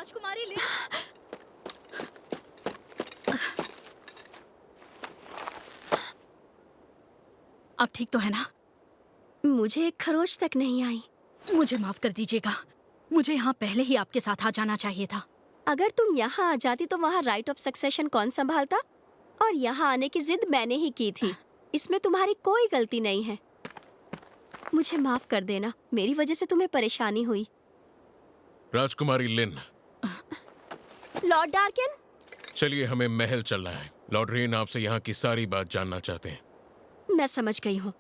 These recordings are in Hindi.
राजकुमारी लिन। अब ठीक तो है ना? मुझे एक खरोच तक नहीं आई। मुझे माफ कर दीजिएगा, मुझे यहाँ पहले ही आपके साथ आ जाना चाहिए था। अगर तुम यहाँ आ जाती तो वहाँ राइट ऑफ सक्सेशन कौन संभालता? और यहाँ आने की जिद मैंने ही की थी। इसमें तुम्हारी कोई गलती नहीं है। मुझे माफ कर देना, मेरी वजह से तुम्हें परेशानी हुई। राजकुमारी लिन, लॉर्ड डार्किन, चलिए हमें महल चलना है। लॉर्ड रेन आपसे यहाँ की सारी बात जानना चाहते हैं। मैं समझ गई हूँ।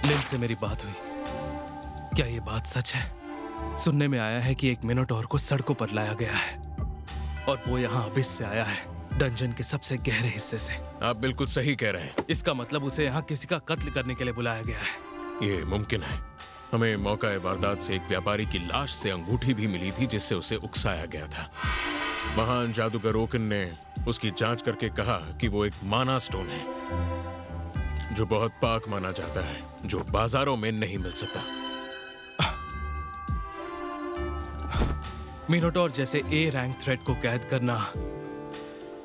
लिन से मेरी बात हुई। क्या ये बात सच है? सुनने में आया है कि एक मिनोटॉर को सड़कों पर लाया गया है और वो यहाँ अबिस से आया है, डंजन के सबसे गहरे हिस्से से। आप बिल्कुल सही कह रहे हैं। इसका मतलब उसे यहाँ किसी का कत्ल करने के लिए बुलाया गया है। ये मुमकिन है। हमें मौका वारदात से एक व्यापारी की लाश से अंगूठी भी मिली थी जिससे उसे उकसाया गया था। महान जादूगर ओकन ने उसकी जांच करके कहा कि वो एक माना स्टोन है जो बहुत पाक माना जाता है, जो बाजारों में नहीं मिल सकता। मिनोटॉर जैसे ए रैंक थ्रेट को कैद करना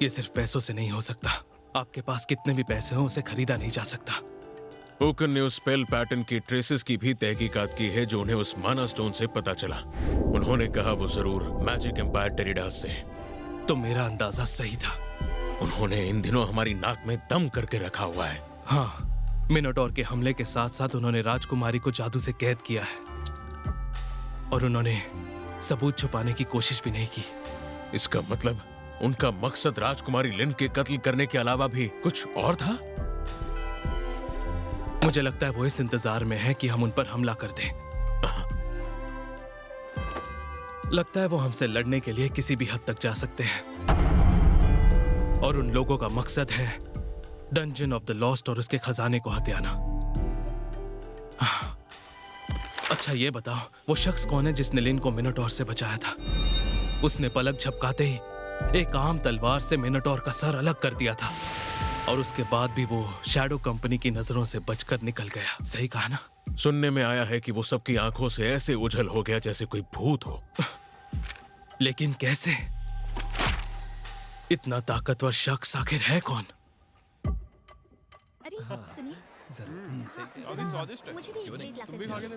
ये सिर्फ पैसों से नहीं हो सकता। आपके पास कितने भी पैसे हों उसे खरीदा नहीं जा सकता। ओकन ने उस स्पेल पैटर्न की ट्रेसेस की भी तहकीकात की है जो उन्हें उस माना स्टोन से पता चला। उन्होंने कहा वो जरूर मैजिक एम्पायर टेरिडास से। तो मेरा अंदाजा सही था। उन्होंने इन दिनों हमारी नाक में दम करके रखा हुआ है। हाँ, मिनोटॉर के हमले के साथ साथ उन्होंने राजकुमारी को जादू से कैद किया है और उन्होंने सबूत छुपाने की कोशिश भी नहीं की। इसका मतलब उनका मकसद राजकुमारी लिन के कत्ल करने के अलावा भी कुछ और था। मुझे लगता है वो इस इंतजार में है कि हम उन पर हमला कर दें। लगता है वो हमसे लड़ने के लिए किसी भी हद तक जा सकते हैं और उन लोगों का मकसद है डंजन ऑफ द लॉस्ट और उसके खजाने को हथियाना। अच्छा ये बताओ, वो शख्स कौन है जिसने लिन को मिनोटॉर से बचाया था? उसने पलक झपकाते ही एक आम तलवार से मिनोटॉर का सर अलग कर दिया था और उसके बाद भी वो शैडो कंपनी की नजरों से बचकर निकल गया। सही कहा ना? सुनने में आया है कि वो सबकी आंखों से ऐसे उछल हो गया जैसे कोई भूत हो। लेकिन कैसे? इतना ताकतवर शख्स आखिर है कौन? अरे सुनिए, मुझे भी एक प्लेट ला कर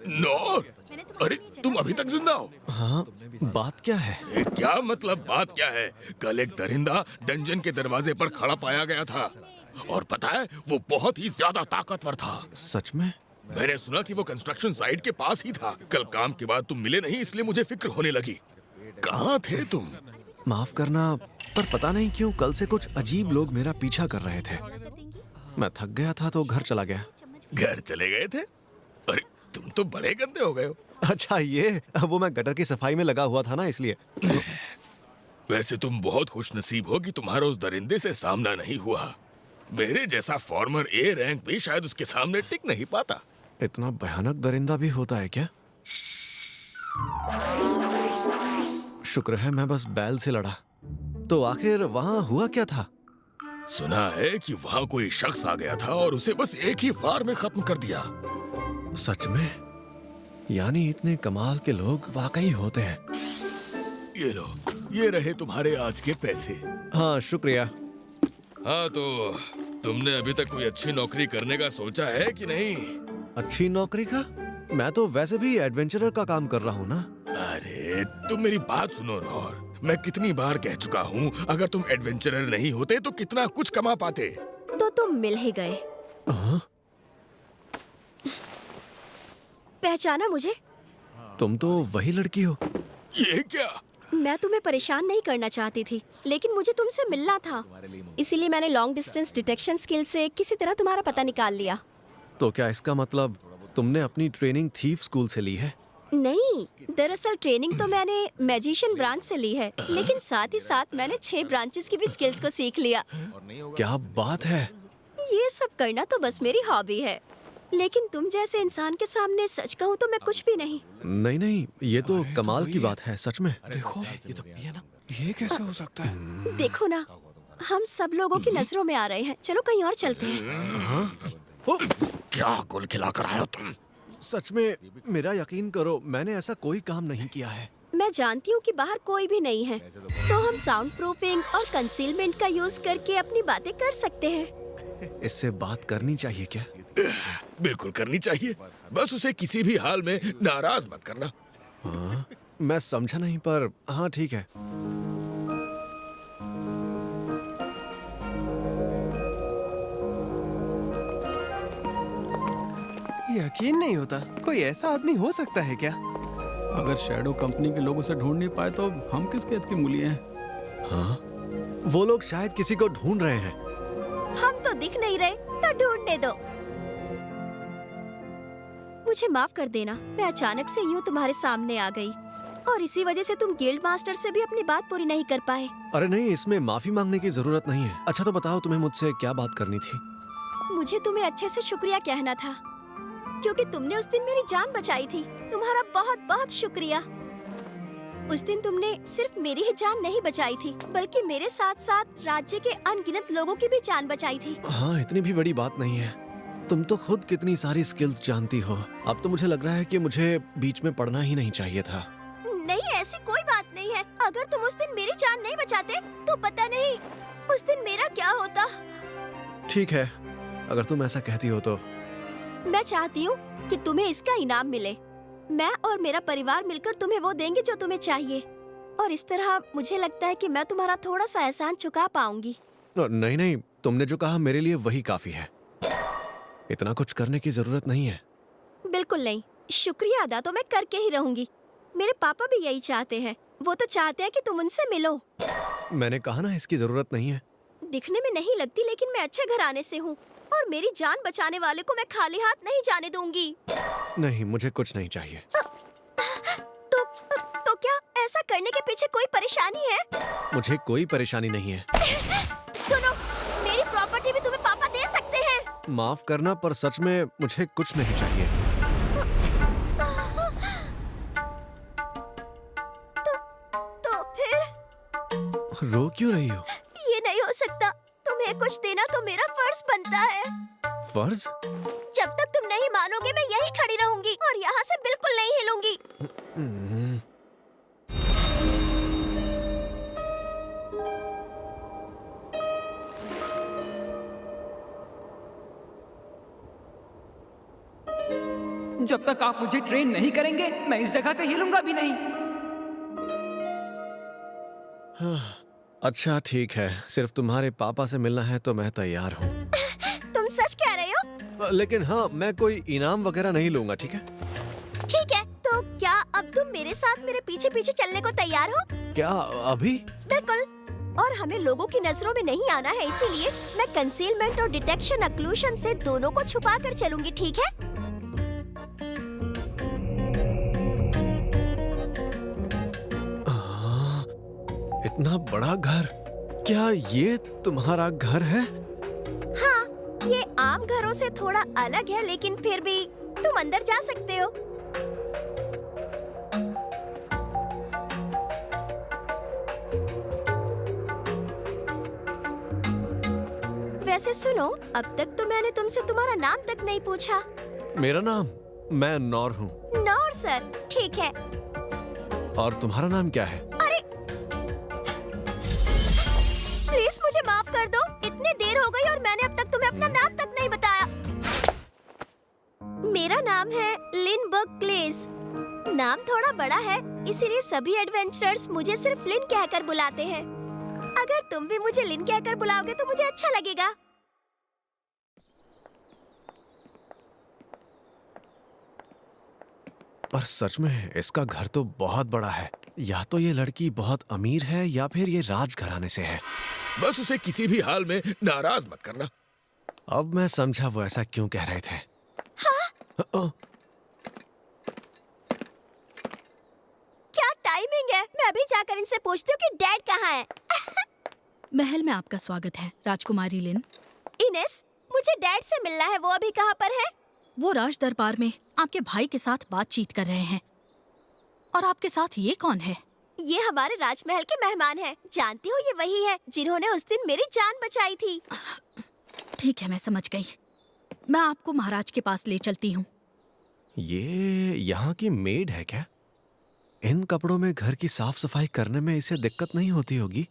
नो, अरे तुम अभी तक जिंदा हो? हाँ, बात क्या है? क्या मतलब बात क्या है? कल एक दरिंदा डंजन के दरवाजे पर खड़ा पाया गया था और पता है वो बहुत ही ज्यादा ताकतवर था। सच में? मैंने सुना कि वो कंस्ट्रक्शन साइट के पास ही था। कल काम के बाद तुम मिले नहीं इसलिए मुझे फिक्र होने लगी। कहाँ थे तुम? माफ करना, पर पता नहीं क्यों कल से कुछ अजीब लोग मेरा पीछा कर रहे थे। मैं थक गया था तो घर चला गया। घर चले गए थे? अरे तुम तो बड़े गंदे हो गए हो। अच्छा ये, वो मैं गटर की सफाई में लगा हुआ था ना इसलिए। वैसे तुम बहुत खुशनसीब हो कि तुम्हारा उस दरिंदे से सामना नहीं हुआ। मेरे जैसा फॉर्मर ए रैंक भी शायद उसके सामने टिक नहीं पाता। इतना भयानक दरिंदा भी होता है क्या? शुक्र है मैं बस बैल से लड़ा। तो आखिर वहां हुआ क्या था? सुना है कि वहाँ कोई शख्स आ गया था और उसे बस एक ही वार में खत्म कर दिया। सच में? यानी इतने कमाल के लोग वाकई होते हैं। ये लो, ये रहे तुम्हारे आज के पैसे। हाँ शुक्रिया। हाँ तो तुमने अभी तक कोई अच्छी नौकरी करने का सोचा है कि नहीं? अच्छी नौकरी का? मैं तो वैसे भी एडवेंचरर का काम कर रहा हूँ ना। अरे तुम मेरी बात सुनो नौर, मैं कितनी बार कह चुका हूँ अगर तुम एडवेंचरर नहीं होते तो कितना कुछ कमा पाते। तो तुम मिल ही गए। हाँ? पहचाना मुझे? तुम तो वही लड़की हो। ये क्या? मैं तुम्हें परेशान नहीं करना चाहती थी, लेकिन मुझे तुमसे मिलना था, इसीलिए मैंने लॉन्ग डिस्टेंस डिटेक्शन स्किल से किसी तरह तुम्हारा पता निकाल लिया। तो क्या इसका मतलब तुमने अपनी ट्रेनिंग थीफ स्कूल से ली है? नहीं, दरअसल ट्रेनिंग तो मैंने मैजिशियन ब्रांच से ली है, लेकिन साथ ही साथ मैंने 6 ब्रांचेस की भी स्किल्स को सीख लिया। क्या बात है! ये सब करना तो बस मेरी हॉबी है, लेकिन तुम जैसे इंसान के सामने सच कहूँ तो मैं कुछ भी नहीं। नहीं नहीं, ये तो कमाल की बात है सच में। देखो ये तो ये ना, ये कैसे हो सकता है? देखो ना, हम सब लोगों की नजरों में आ रहे हैं। चलो कहीं और चलते हैं। क्या कुल खिलाकर आए हो तुम? सच में मेरा यकीन करो, मैंने ऐसा कोई काम नहीं किया है। मैं जानती हूँ कि बाहर कोई भी नहीं है, तो हम साउंड प्रूफिंग और कंसीलमेंट का यूज करके अपनी बातें कर सकते हैं। इससे बात करनी चाहिए क्या? बिल्कुल करनी चाहिए, बस उसे किसी भी हाल में नाराज मत करना। हाँ, मैं समझा नहीं पर हाँ ठीक है। यकीन नहीं होता, कोई ऐसा आदमी हो सकता है क्या? अगर शैडो कंपनी के लोग उसे ढूंढ नहीं पाए तो हम किस खेत की मूली हैं? हाँ, वो लोग शायद किसी को ढूंढ रहे हैं। हम तो दिख नहीं रहे, तो ढूंढने दो। मुझे माफ कर देना, मैं अचानक से यूं तुम्हारे सामने आ गई और इसी वजह से तुम गिल्ड मास्टर से भी अपनी बात पूरी नहीं कर पाए। अरे नहीं, इसमें माफी मांगने की जरूरत नहीं है। अच्छा तो बताओ, तुम्हें मुझसे क्या बात करनी थी? मुझे तुम्हें अच्छे से शुक्रिया कहना था, क्योंकि तुमने उस दिन मेरी जान बचाई थी। तुम्हारा बहुत बहुत शुक्रिया। उस दिन तुमने सिर्फ मेरी ही जान नहीं बचाई थी, बल्कि मेरे साथ साथ राज्य के अनगिनत लोगों की भी जान बचाई थी। हाँ, इतनी भी बड़ी बात नहीं है। तुम तो खुद कितनी सारी स्किल्स जानती हो। अब तो मुझे लग रहा है कि मुझे बीच में पढ़ना ही नहीं चाहिए था। नहीं, ऐसी कोई बात नहीं है। अगर तुम उस दिन मेरी जान नहीं बचाते तो पता नहीं उस दिन मेरा क्या होता। ठीक है, अगर तुम ऐसा कहती हो तो। मैं चाहती हूँ कि तुम्हें इसका इनाम मिले। मैं और मेरा परिवार मिलकर तुम्हें वो देंगे जो तुम्हें चाहिए, और इस तरह मुझे लगता है कि मैं तुम्हारा थोड़ा सा एहसान चुका पाऊंगी। नहीं नहीं, तुमने जो कहा मेरे लिए वही काफी है। इतना कुछ करने की जरूरत नहीं है। बिल्कुल नहीं, शुक्रिया अदा तो मैं करके ही रहूंगी। मेरे पापा भी यही चाहते हैं। वो तो चाहते हैं कि तुम उनसे मिलो। मैंने कहा ना, इसकी जरूरत नहीं है। दिखने में नहीं लगती, लेकिन मैं अच्छे घराने से हूँ और मेरी जान बचाने वाले को मैं खाली हाथ नहीं जाने दूंगी। नहीं, मुझे कुछ नहीं चाहिए। तो क्या ऐसा करने के पीछे कोई परेशानी है? मुझे कोई परेशानी नहीं है। सुनो, मेरी प्रॉपर्टी भी तुम्हें पापा दे सकते हैं। माफ करना, पर सच में मुझे कुछ नहीं चाहिए। तो फिर रो क्यों रही हो? ये नहीं हो सकता। तुम्हें कुछ देना तो मेरा फर्ज बनता है। फर्ज? जब तक तुम नहीं मानोगे मैं यहीं खड़ी रहूंगी और यहाँ से बिल्कुल नहीं हिलूंगी। जब तक आप मुझे ट्रेन नहीं करेंगे मैं इस जगह से हिलूंगा भी नहीं। अच्छा ठीक है, सिर्फ तुम्हारे पापा से मिलना है तो मैं तैयार हूँ। तुम सच कह रहे हो? लेकिन हाँ, मैं कोई इनाम वगैरह नहीं लूंगा, ठीक है? ठीक है, तो क्या अब तुम मेरे साथ मेरे पीछे पीछे चलने को तैयार हो? क्या अभी? बिल्कुल। और हमें लोगों की नजरों में नहीं आना है, इसीलिए मैं कंसीलमेंट और डिटेक्शन अक्लूशन से दोनों को छुपा कर चलूंगी, ठीक है? इतना बड़ा घर, क्या ये तुम्हारा घर है? हाँ, ये आम घरों से थोड़ा अलग है, लेकिन फिर भी तुम अंदर जा सकते हो। वैसे सुनो, अब तक तो मैंने तुमसे तुम्हारा नाम तक नहीं पूछा। मेरा नाम, मैं नौर हूँ। नौर सर, ठीक है। और तुम्हारा नाम क्या है? अरे, प्लीज मुझे माफ कर दो, इतनी देर हो गई और मैंने अब तक तुम्हें अपना नाम तक नहीं बताया। मेरा नाम है लिन बर्कलेस। नाम थोड़ा बड़ा है, इसीलिए सभी एडवेंचरर्स मुझे सिर्फ लिन कहकर बुलाते हैं। अगर तुम भी मुझे लिन कहकर बुलाओगे तो मुझे अच्छा लगेगा। पर सच में इसका घर तो बहुत बड़ा है। या तो ये लड़की बहुत अमीर है या फिर ये राजघराने से है। बस उसे किसी भी हाल में नाराज मत करना। अब मैं समझा वो ऐसा क्यों कह रहे थे। हाँ? क्या टाइमिंग है, मैं अभी जाकर इनसे पूछती हूँ कि डैड कहाँ है। महल में आपका स्वागत है राजकुमारी लिन। इनेस, मुझे डैड से मिलना है, वो अभी कहाँ पर है? वो राज दरबार में आपके भाई के साथ बातचीत कर रहे हैं। और आपके साथ ये कौन है? ये हमारे राजमहल के मेहमान हैं। जानती हो, ये वही है जिन्होंने उस दिन मेरी जान बचाई थी। ठीक है, मैं समझ गई। मैं आपको महाराज के पास ले चलती हूँ। ये यहाँ की मेड है क्या? इन कपड़ों में घर की साफ सफाई करने में इसे दिक्कत नहीं होती होगी।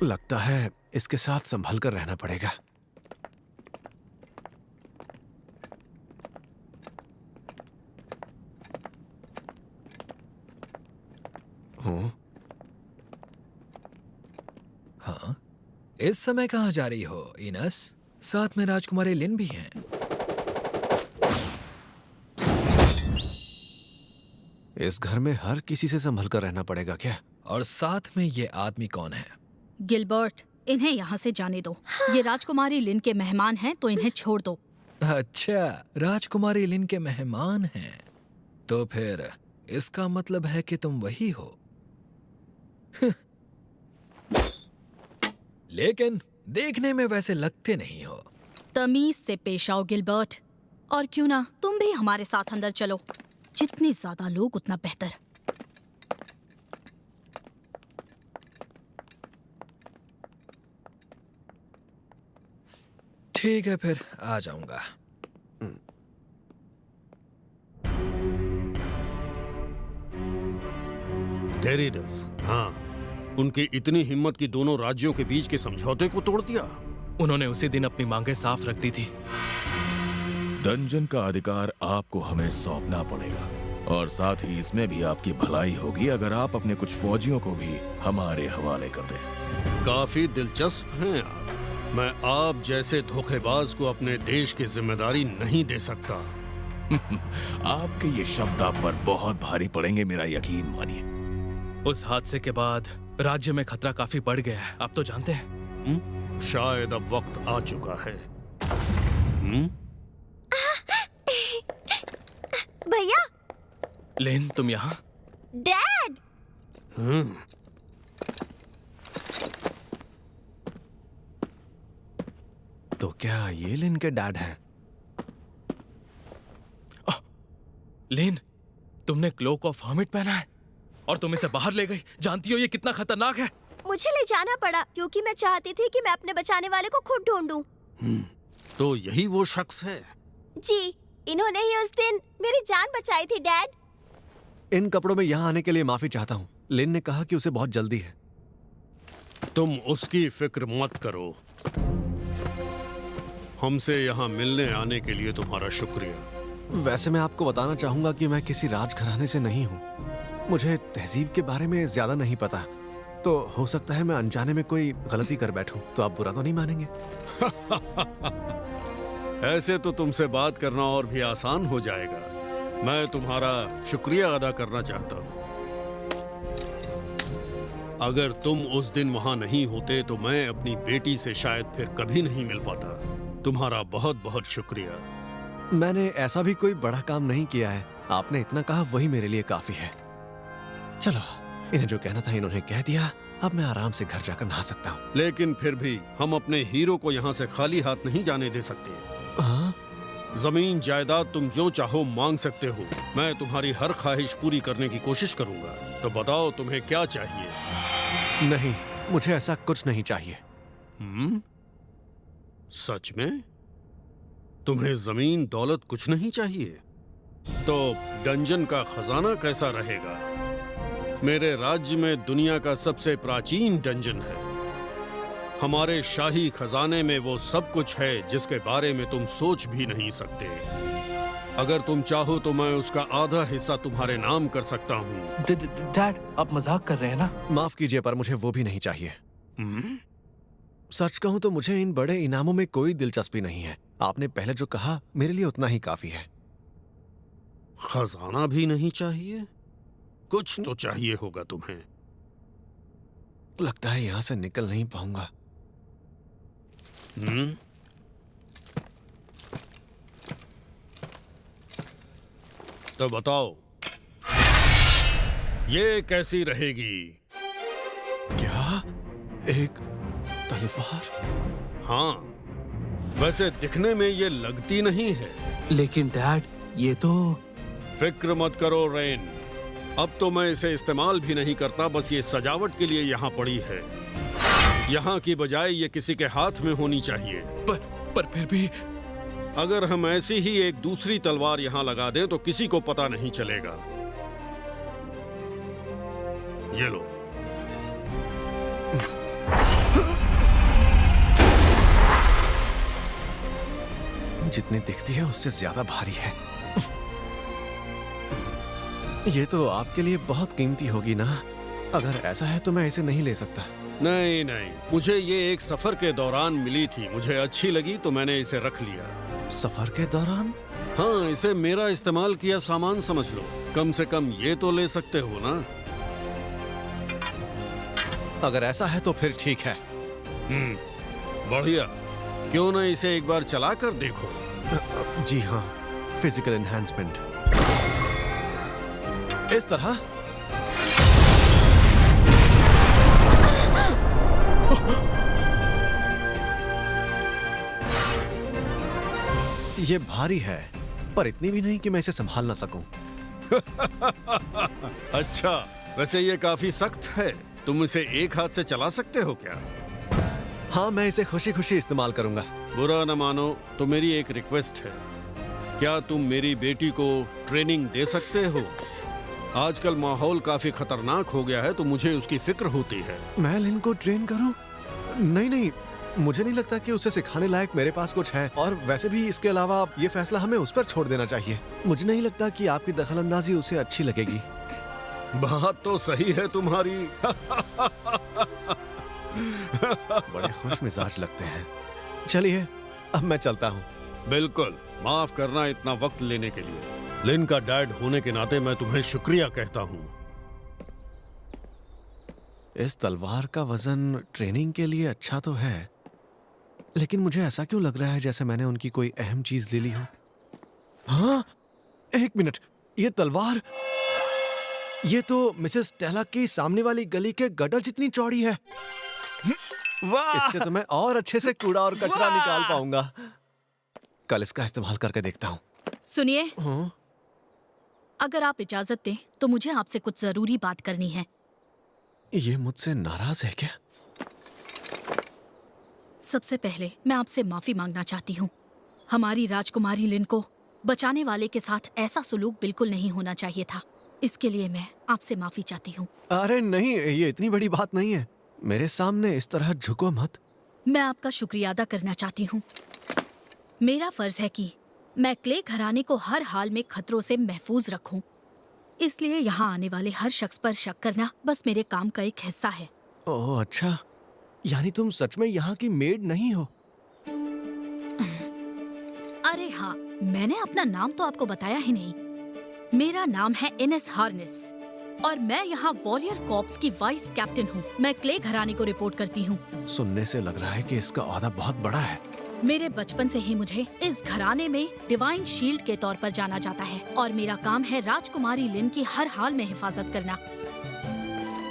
लगता है इसके साथ संभल कर रहना पड़ेगा। हाँ, इस समय कहाँ जा रही हो इनस? साथ में राजकुमारी लिन भी हैं। इस घर में हर किसी से संभल कर रहना पड़ेगा क्या? और साथ में ये आदमी कौन है? गिलबर्ट, इन्हें यहाँ से जाने दो। ये राजकुमारी लिन के मेहमान हैं, तो इन्हें छोड़ दो। अच्छा, राजकुमारी लिन के मेहमान हैं। तो फिर इसका मतलब है कि तुम वही हो। लेकिन देखने में वैसे लगते नहीं हो। तमीज से पेश आओ गिलबर्ट। और क्यों ना तुम भी हमारे साथ अंदर चलो। जितने ज्यादा लोग उतना बेहतर। ठीक है, फिर आ जाऊंगा। डेरिडस, हाँ, उनकी इतनी हिम्मत कि दोनों राज्यों के बीच के समझौते को तोड़ दिया। उन्होंने उसी दिन अपनी मांगें साफ रख दी थी। दंजन का अधिकार आपको हमें सौंपना पड़ेगा, और साथ ही इसमें भी आपकी भलाई होगी अगर आप अपने कुछ फौजियों को भी हमारे हवाले कर दें। काफी दिलचस्प हैं आप। मैं आप जैसे धोखेबाज को अपने देश की जिम्मेदारी नहीं दे सकता। आपके ये शब्द आप पर बहुत भारी पड़ेंगे, मेरा यकीन मानिए। उस हादसे के बाद राज्य में खतरा काफी बढ़ गया है, आप तो जानते हैं। शायद अब वक्त आ चुका है। भैया। लिन, तुम यहाँ? डैड। तो क्या ये लिन के डैड हैं? लिन, तुमने क्लोक ऑफ हर्मिट पहना है और तुम इसे बाहर ले गई। जानती हो ये कितना खतरनाक है? मुझे ले जाना पड़ा क्योंकि मैं चाहती थी कि मैं अपने बचाने वाले को खुद ढूंढूं। तो यही वो शख्स है? जी, इन्होंने ही उस दिन मेरी जान बचाई थी डैड। इन कपड़ों में यहाँ आने के लिए माफी चाहता हूँ। लिन ने कहा कि उसे बहुत जल्दी है। तुम उसकी फिक्र मत करो। हमसे यहाँ मिलने आने के लिए तुम्हारा शुक्रिया। वैसे मैं आपको बताना चाहूंगा कि मैं किसी राजघराने से नहीं हूँ। मुझे तहजीब के बारे में ज्यादा नहीं पता, तो हो सकता है मैं अनजाने में कोई गलती कर बैठूं। तो आप बुरा तो नहीं मानेंगे? ऐसे तो तुमसे बात करना और भी आसान हो जाएगा। मैं तुम्हारा शुक्रिया अदा करना चाहता हूँ। अगर तुम उस दिन वहां नहीं होते तो मैं अपनी बेटी से शायद फिर कभी नहीं मिल पाता। तुम्हारा बहुत बहुत शुक्रिया। मैंने ऐसा भी कोई बड़ा काम नहीं किया है। आपने इतना कहा वही मेरे लिए काफी है। चलो, इन्हें जो कहना था इन्होंने कह दिया। अब मैं आराम से घर जाकर नहा सकता हूँ। लेकिन फिर भी हम अपने हीरो को यहाँ से खाली हाथ नहीं जाने दे सकते। हाँ? जमीन जायदाद तुम जो चाहो मांग सकते हो। मैं तुम्हारी हर ख्वाहिश पूरी करने की कोशिश करूंगा। तो बताओ तुम्हें क्या चाहिए? नहीं, मुझे ऐसा कुछ नहीं चाहिए। सच में? तुम्हें जमीन दौलत कुछ नहीं चाहिए? तो डंजन का खजाना कैसा रहेगा? मेरे राज्य में दुनिया का सबसे प्राचीन डंजन है। हमारे शाही खजाने में वो सब कुछ है जिसके बारे में तुम सोच भी नहीं सकते। अगर तुम चाहो तो मैं उसका आधा हिस्सा तुम्हारे नाम कर सकता हूँ। डैड, आप मजाक कर रहे हैं ना? माफ कीजिए, पर मुझे वो भी नहीं चाहिए। सच कहूं तो मुझे इन बड़े इनामों में कोई दिलचस्पी नहीं है। आपने पहले जो कहा मेरे लिए उतना ही काफी है। खजाना भी नहीं चाहिए? कुछ तो चाहिए होगा तुम्हें। लगता है यहां से निकल नहीं पाऊंगा। तो बताओ, ये कैसी रहेगी? क्या? एक तलवार? हाँ, वैसे दिखने में ये लगती नहीं है। लेकिन डैड, ये तो... फिक्र मत करो रेन, अब तो मैं इसे इस्तेमाल भी नहीं करता, बस ये सजावट के लिए यहाँ पड़ी है। यहाँ की बजाय ये किसी के हाथ में होनी चाहिए। पर फिर भी... अगर हम ऐसी ही एक दूसरी तलवार यहाँ लगा दें तो किसी को पता नहीं चलेगा। ये लो। जितनी दिखती है उससे ज्यादा भारी है। ये तो आपके लिए बहुत कीमती होगी ना? अगर ऐसा है तो मैं इसे नहीं ले सकता। नहीं नहीं, मुझे ये एक सफर के दौरान मिली थी। मुझे अच्छी लगी तो मैंने इसे रख लिया। सफर के दौरान? हाँ, इसे मेरा इस्तेमाल किया सामान समझ लो। कम से कम ये तो ले सकते हो ना? अगर ऐसा है तो फिर ठीक है। बढ़िया। क्यों ना इसे एक बार चला कर देखो? जी हाँ, फिजिकल एनहांसमेंट। इस तरह? ये भारी है, पर इतनी भी नहीं कि मैं इसे संभाल ना सकूं। अच्छा, वैसे ये काफी सख्त है। तुम इसे एक हाथ से चला सकते हो क्या? हाँ, मैं इसे खुशी खुशी इस्तेमाल करूंगा। बुरा न मानो तो मेरी एक रिक्वेस्ट है। क्या तुम मेरी बेटी को ट्रेनिंग दे सकते हो? आजकल माहौल काफी खतरनाक हो गया है तो मुझे उसकी फिक्र होती है। मैं लिन को ट्रेन करूं? नहीं नहीं, मुझे नहीं लगता कि उसे सिखाने लायक मेरे पास कुछ है। और वैसे भी इसके अलावा ये फैसला हमें उस पर छोड़ देना चाहिए। मुझे नहीं लगता कि आपकी दखलंदाजी उसे अच्छी लगेगी। बात तो सही है तुम्हारी। बड़े खुश मिजाज लगते हैं। चलिए, अब मैं चलता हूँ। बिल्कुल, माफ करना इतना वक्त लेने के लिए। लिन का डैड होने के नाते मैं तुम्हें शुक्रिया कहता हूँ। इस तलवार का वजन ट्रेनिंग के लिए अच्छा तो है, लेकिन मुझे ऐसा क्यों लग रहा है जैसे मैंने उनकी कोई अहम चीज ले ली हो। हाँ, एक मिनट, ये तलवार, ये तो मिसेस टेला की सामने वाली गली के गटर जितनी चौड़ी है। वाह! इससे तो मैं और अच्छे से कूड़ा और कचरा निकाल पाऊंगा। कल इसका इस्तेमाल करके देखता हूँ। सुनिए, अगर आप इजाजत दें तो मुझे आपसे कुछ जरूरी बात करनी है। ये मुझसे नाराज है क्या? सबसे पहले मैं आपसे माफी मांगना चाहती हूँ। हमारी राजकुमारी लिन को बचाने वाले के साथ ऐसा सुलूक बिल्कुल नहीं होना चाहिए था। इसके लिए मैं आपसे माफी चाहती हूँ। अरे नहीं, ये इतनी बड़ी बात नहीं है। मेरे सामने इस तरह झुको मत। मैं आपका शुक्रिया अदा करना चाहती हूँ। मेरा फर्ज है कि मैं क्ले घराने को हर हाल में खतरों से महफूज रखूं। इसलिए यहाँ आने वाले हर शख्स पर शक करना बस मेरे काम का एक हिस्सा है। ओह अच्छा, यानी तुम सच में यहाँ की मेड नहीं हो? अरे हाँ, मैंने अपना नाम तो आपको बताया ही नहीं। मेरा नाम है इनेस हार्नेस और मैं यहाँ वॉरियर कॉर्प्स की वाइस कैप्टन हूँ। मैं क्ले घराने को रिपोर्ट करती हूँ। सुनने से लग रहा है कि इसका ओहदा बहुत बड़ा है। मेरे बचपन से ही मुझे इस घराने में डिवाइन शील्ड के तौर पर जाना जाता है और मेरा काम है राजकुमारी लिन की हर हाल में हिफाजत करना।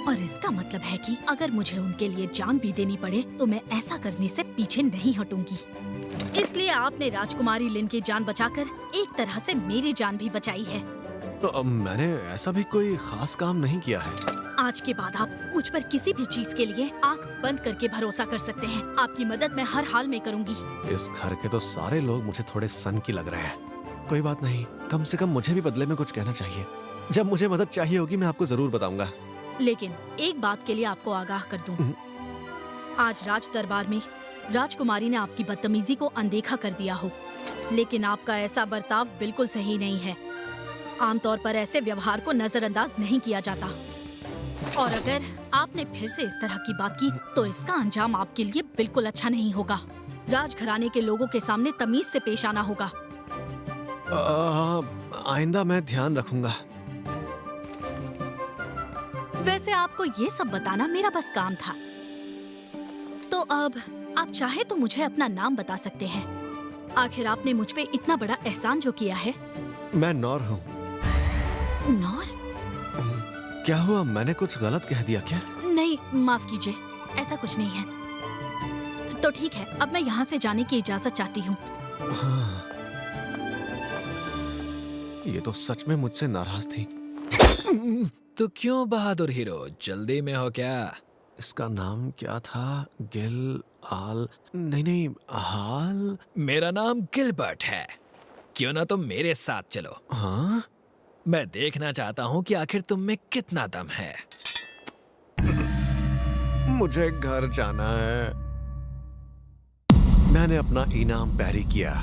और इसका मतलब है कि अगर मुझे उनके लिए जान भी देनी पड़े तो मैं ऐसा करने से पीछे नहीं हटूंगी। इसलिए आपने राजकुमारी लिन की जान बचाकर एक तरह से मेरी जान भी बचाई है। तो मैंने ऐसा भी कोई खास काम नहीं किया है। आज के बाद आप मुझ पर किसी भी चीज के लिए आंख बंद करके भरोसा कर सकते हैं। आपकी मदद मैं हर हाल में करूंगी। इस घर के तो सारे लोग मुझे थोड़े सन की लग रहे हैं। कोई बात नहीं, कम से कम मुझे भी बदले में कुछ कहना चाहिए। जब मुझे मदद चाहिए होगी मैं आपको जरूर बताऊंगा। लेकिन एक बात के लिए आपको आगाह कर दूं। आज राज दरबार में राजकुमारी ने आपकी बदतमीजी को अनदेखा कर दिया हो, लेकिन आपका ऐसा बर्ताव बिल्कुल सही नहीं है। आमतौर पर ऐसे व्यवहार को नजरअंदाज नहीं किया जाता, और अगर आपने फिर से इस तरह की बात की तो इसका अंजाम आपके लिए बिल्कुल अच्छा नहीं होगा। राजघराने के लोगों के सामने तमीज से पेश आना होगा। आइंदा मैं ध्यान रखूंगा। वैसे आपको ये सब बताना मेरा बस काम था। तो अब आप चाहे तो मुझे अपना नाम बता सकते हैं। आखिर आपने मुझ पे इतना बड़ा एहसान जो किया है। मैं नौर हूँ। नौर? क्या हुआ, मैंने कुछ गलत कह दिया क्या? नहीं, माफ कीजिए, ऐसा कुछ नहीं है। तो ठीक है, अब मैं यहाँ से जाने की इजाजत चाहती हूँ। हाँ। ये तो सच में मुझसे नाराज थी। तो क्यों बहादुर हीरो, जल्दी में हो क्या? इसका नाम क्या था? गिल आल? नहीं, हाल। मेरा नाम गिलबर्ट है। क्यों ना तुम मेरे साथ चलो। हाँ? मैं देखना चाहता हूँ कि आखिर तुम में कितना दम है। मुझे घर जाना है। मैंने अपना इनाम पैरी किया।